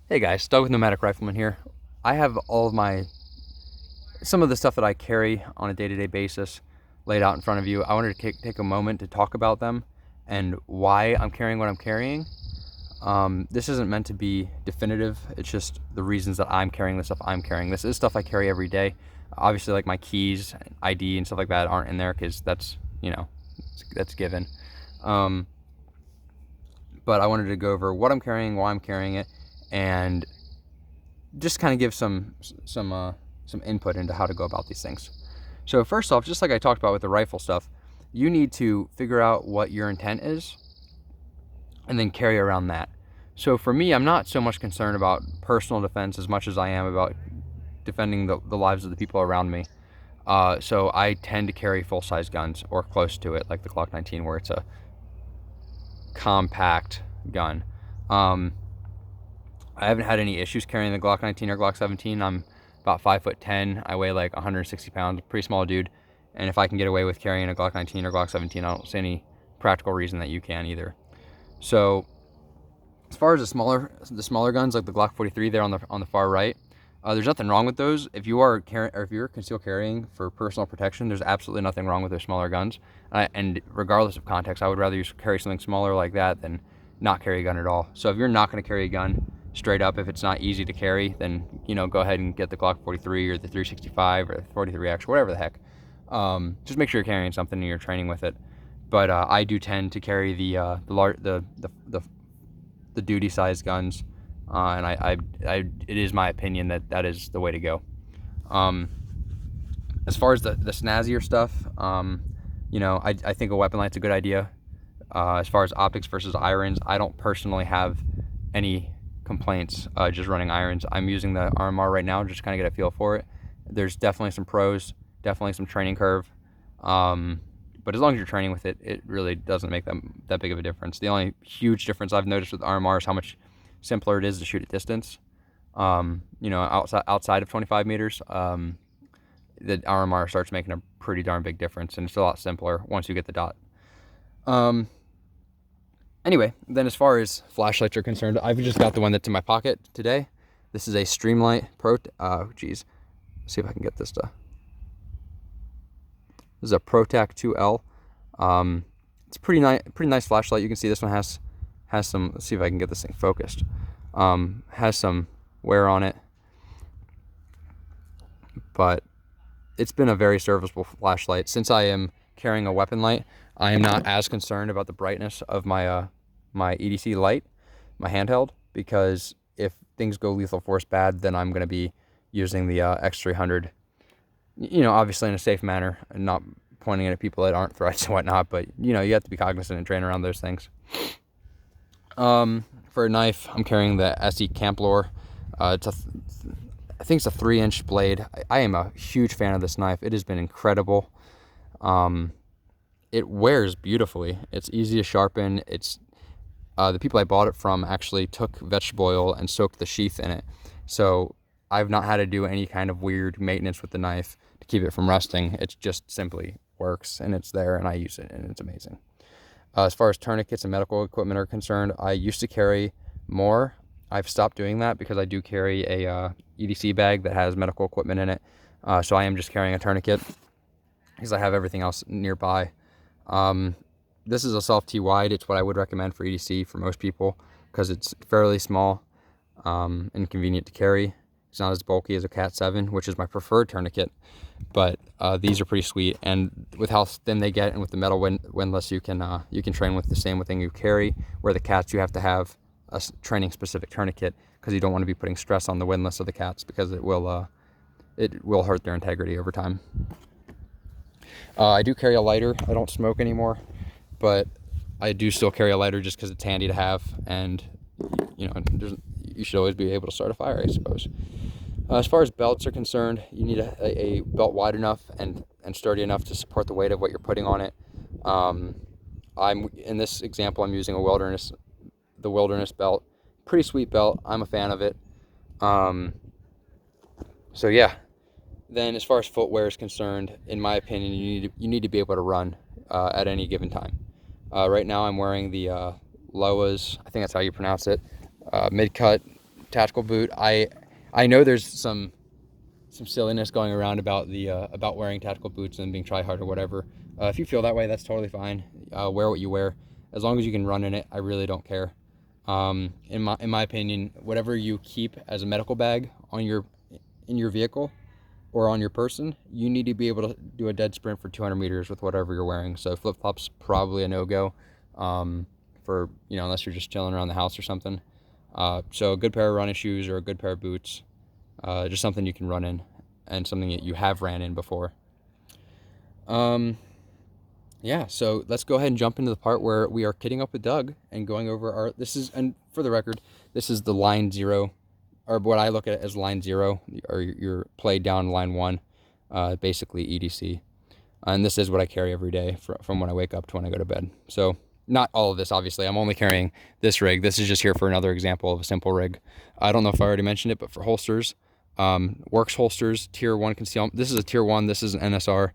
Hey guys, Doug with Nomadic Rifleman here. I have all of some of the stuff that I carry on a day-to-day basis laid out in front of you. I wanted to take a moment to talk about them and why I'm carrying what I'm carrying. This isn't meant to be definitive. It's just the reasons that I'm carrying the stuff I'm carrying. This is stuff I carry every day. Obviously, like my keys, ID, and stuff like that aren't in there because that's given. Um, but I wanted to go over what I'm carrying, why I'm carrying it, and just kind of give some input into how to go about these things. So first off, just like I talked about with the rifle stuff, you need to figure out what your intent is and then carry around that. So for me, I'm not so much concerned about personal defense as much as I am about defending the lives of the people around me. So I tend to carry full-size guns or close to it, like the Glock 19, where it's a compact gun. I haven't had any issues carrying the Glock 19 or Glock 17. I'm about 5'10". I weigh like 160 pounds, pretty small dude. And if I can get away with carrying a Glock 19 or Glock 17, I don't see any practical reason that you can either. So as far as the smaller guns like the Glock 43 there on the far right, there's nothing wrong with those. If you're concealed carrying for personal protection, there's absolutely nothing wrong with those smaller guns. And regardless of context, I would rather you carry something smaller like that than not carry a gun at all. So if you're not going to carry a gun straight up, if it's not easy to carry, then go ahead and get the Glock 43 or the 365 or the 43X, whatever the heck. Just make sure you're carrying something and you're training with it. But I do tend to carry the duty sized guns, and it is my opinion that is the way to go. As far as the snazzier stuff, I think a weapon light's a good idea. As far as optics versus irons, I don't personally have any complaints just running irons. I'm using the RMR right now, just kind of get a feel for it. There's definitely some pros, definitely some training curve. But as long as you're training with it, it really doesn't make that big of a difference. The only huge difference I've noticed with RMR is how much simpler it is to shoot at distance. Outside of 25 meters, the RMR starts making a pretty darn big difference, and it's a lot simpler once you get the dot. Anyway, then as far as flashlights are concerned, I've just got the one that's in my pocket today. This is a Streamlight Pro. Let's see if I can get this to. This is a ProTac 2L. It's a pretty nice flashlight. You can see this one has some. Let's see if I can get this thing focused. Has some wear on it, but it's been a very serviceable flashlight. Since I am carrying a weapon light, I am not as concerned about the brightness of my EDC light, my handheld, because if things go lethal force bad, then I'm going to be using the X300, obviously in a safe manner and not pointing it at people that aren't threats and whatnot, but you have to be cognizant and train around those things. For a knife, I'm carrying the SE Camplor. I think it's a 3-inch blade. I am a huge fan of this knife. It has been incredible. It wears beautifully. It's easy to sharpen. It's the people I bought it from actually took vegetable oil and soaked the sheath in it. So I've not had to do any kind of weird maintenance with the knife to keep it from rusting. It just simply works, and it's there, and I use it, and it's amazing. As far as tourniquets and medical equipment are concerned, I used to carry more. I've stopped doing that because I do carry a EDC bag that has medical equipment in it. So I am just carrying a tourniquet because I have everything else nearby. This is a soft T wide. It's what I would recommend for EDC for most people because it's fairly small and convenient to carry. It's not as bulky as a Cat 7, which is my preferred tourniquet, but these are pretty sweet. And with how thin they get and with the metal windlass, you can train with the same thing you carry. Where the Cats, you have to have a training specific tourniquet because you don't want to be putting stress on the windlass of the Cats because it will hurt their integrity over time. I do carry a lighter. I don't smoke anymore, but I do still carry a lighter just because it's handy to have, and you should always be able to start a fire, I suppose. As far as belts are concerned, you need a belt wide enough and sturdy enough to support the weight of what you're putting on it. In this example, I'm using the Wilderness belt. Pretty sweet belt. I'm a fan of it. So yeah. Then as far as footwear is concerned, in my opinion, you need to be able to run at any given time. Right now I'm wearing the Lowas, I think that's how you pronounce it, mid-cut tactical boot. I know there's some silliness going around about the about wearing tactical boots and being try hard or whatever. If you feel that way, that's totally fine. Wear what you wear, as long as you can run in it. I really don't care. In my opinion, whatever you keep as a medical bag on in your vehicle or on your person, you need to be able to do a dead sprint for 200 meters with whatever you're wearing. So flip flops probably a no go, for unless you're just chilling around the house or something. So a good pair of running shoes or a good pair of boots, just something you can run in and something that you have ran in before. Yeah, so let's go ahead and jump into the part where we are kitting up with Doug and going over and for the record, this is the line 0, or what I look at as line 0, or your play down line 1, basically EDC. And this is what I carry every day from when I wake up to when I go to bed. So not all of this, obviously. I'm only carrying this rig. This is just here for another example of a simple rig. I don't know if I already mentioned it, but for holsters, Works holsters, tier 1 concealment. This is a tier 1, this is an NSR.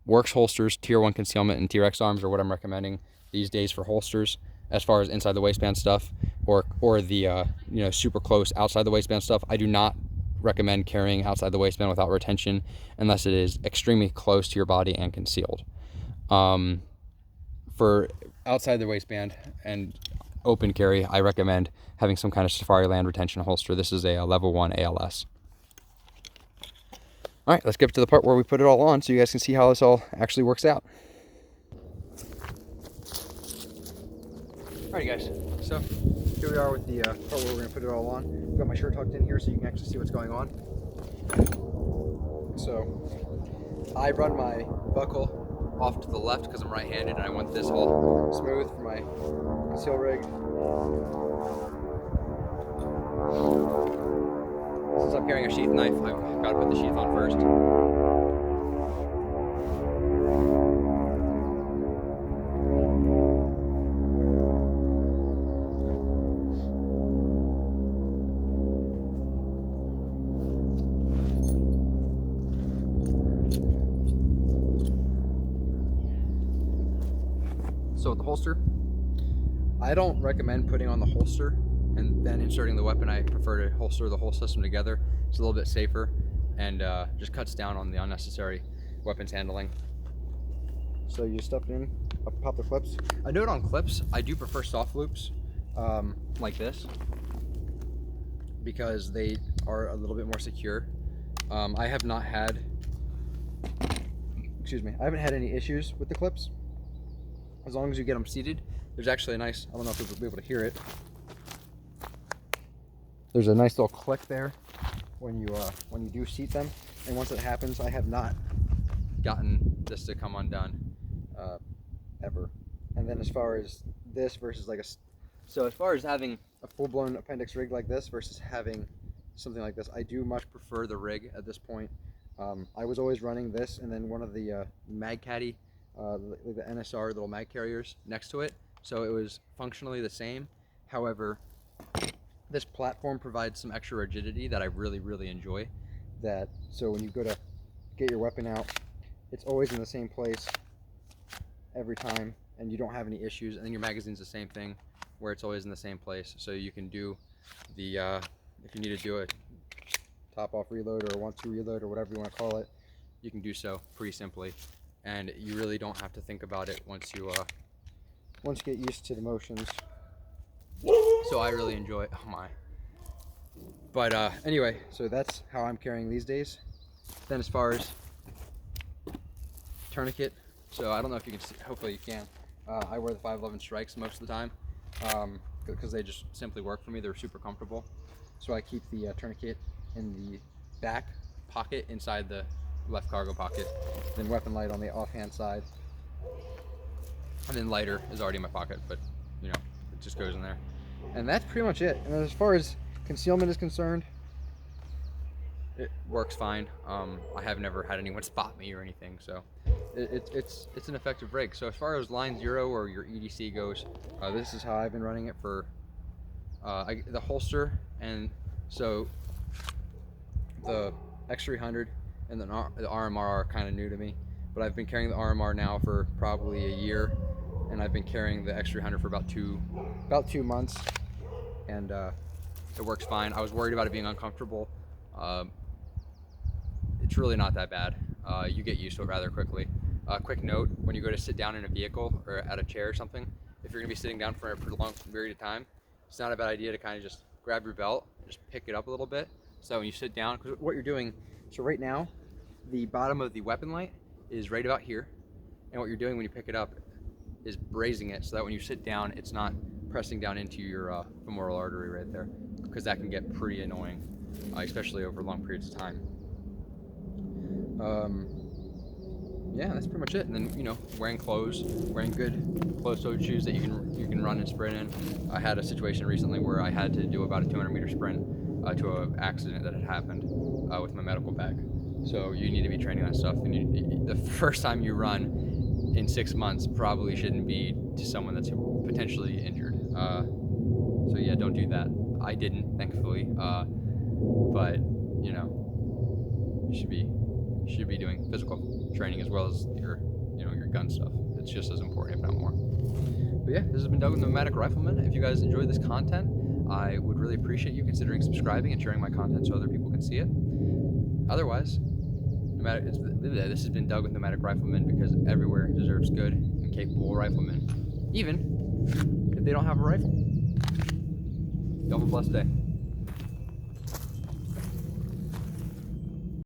Works holsters, tier 1 concealment, and T-Rex arms are what I'm recommending these days for holsters, as far as inside the waistband stuff, or the super close outside the waistband stuff. I do not recommend carrying outside the waistband without retention unless it is extremely close to your body and concealed. For outside the waistband and open carry, I recommend having some kind of Safariland retention holster. This is a level 1 ALS. All right, let's get to the part where we put it all on so you guys can see how this all actually works out. All right, guys, so here we are with the part where we're gonna put it all on. I've got my shirt tucked in here so you can actually see what's going on. So I run my buckle off to the left because I'm right-handed and I want this all smooth for my conceal rig. Since I'm carrying a sheath knife, I've got to put the sheath on first. So with the holster, I don't recommend putting on the holster and then inserting the weapon. I prefer to holster the whole system together. It's a little bit safer and just cuts down on the unnecessary weapons handling. So you stuff it in, pop the clips. A note on clips, I do prefer soft loops like this because they are a little bit more secure. I have not had, I haven't had any issues with the clips as long as you get them seated. There's actually a nice, I don't know if you'll be able to hear it. There's a nice little click there when you do seat them, and once it happens, I have not gotten this to come undone ever. And then as far as this versus so as far as having a full-blown appendix rig like this versus having something like this, I do much prefer the rig at this point. I was always running this and then one of the mag caddy, the NSR little mag carriers next to it, so it was functionally the same. However, this platform provides some extra rigidity that I really, really enjoy. So when you go to get your weapon out, it's always in the same place every time, and you don't have any issues. And then your magazine's the same thing, where it's always in the same place. So you can do the, if you need to do a top-off reload or a 1-2 reload or whatever you want to call it, you can do so pretty simply. And you really don't have to think about it once you get used to the motions. So I really enjoy it. Oh my. But anyway, so that's how I'm carrying these days. Then as far as tourniquet, so I don't know if you can see, hopefully you can. I wear the 511 strikes most of the time because they just simply work for me. They're super comfortable. So I keep the tourniquet in the back pocket inside the left cargo pocket. Then weapon light on the offhand side. And then lighter is already in my pocket, but it just goes in there. And that's pretty much it. And as far as concealment is concerned, it works fine. I have never had anyone spot me or anything, so it's an effective rig. So as far as line 0 or your EDC goes, this is how I've been running it for the holster. And so the X300 and the RMR are kind of new to me, but I've been carrying the RMR now for probably a year, and I've been carrying the X300 for about two months. And It works fine. I was worried about it being uncomfortable. It's really not that bad. You get used to it rather quickly. Quick note, when you go to sit down in a vehicle or at a chair or something, if you're gonna be sitting down for a prolonged period of time, it's not a bad idea to kind of just grab your belt and just pick it up a little bit. So when you sit down, because what you're doing, so right now, the bottom of the weapon light is right about here. And what you're doing when you pick it up is raising it so that when you sit down, it's not pressing down into your femoral artery right there, because that can get pretty annoying, especially over long periods of time. Yeah, that's pretty much it. And then, you know, wearing clothes, wearing good closed-toed shoes that you can run and sprint in. I had a situation recently where I had to do about a 200-meter sprint to an accident that had happened with my medical bag. So you need to be training that stuff. And the first time you run in 6 months probably shouldn't be to someone that's potentially injured. So yeah, don't do that. I didn't, thankfully. But you know, you should be doing physical training as well as your gun stuff. It's just as important, if not more. But yeah, this has been Doug with Nomadic Rifleman. If you guys enjoyed this content, I would really appreciate you considering subscribing and sharing my content so other people can see it. Otherwise, this has been Doug with Nomadic Rifleman, because everywhere deserves good and capable riflemen, even if they don't have a rifle. Y'all have a blessed day.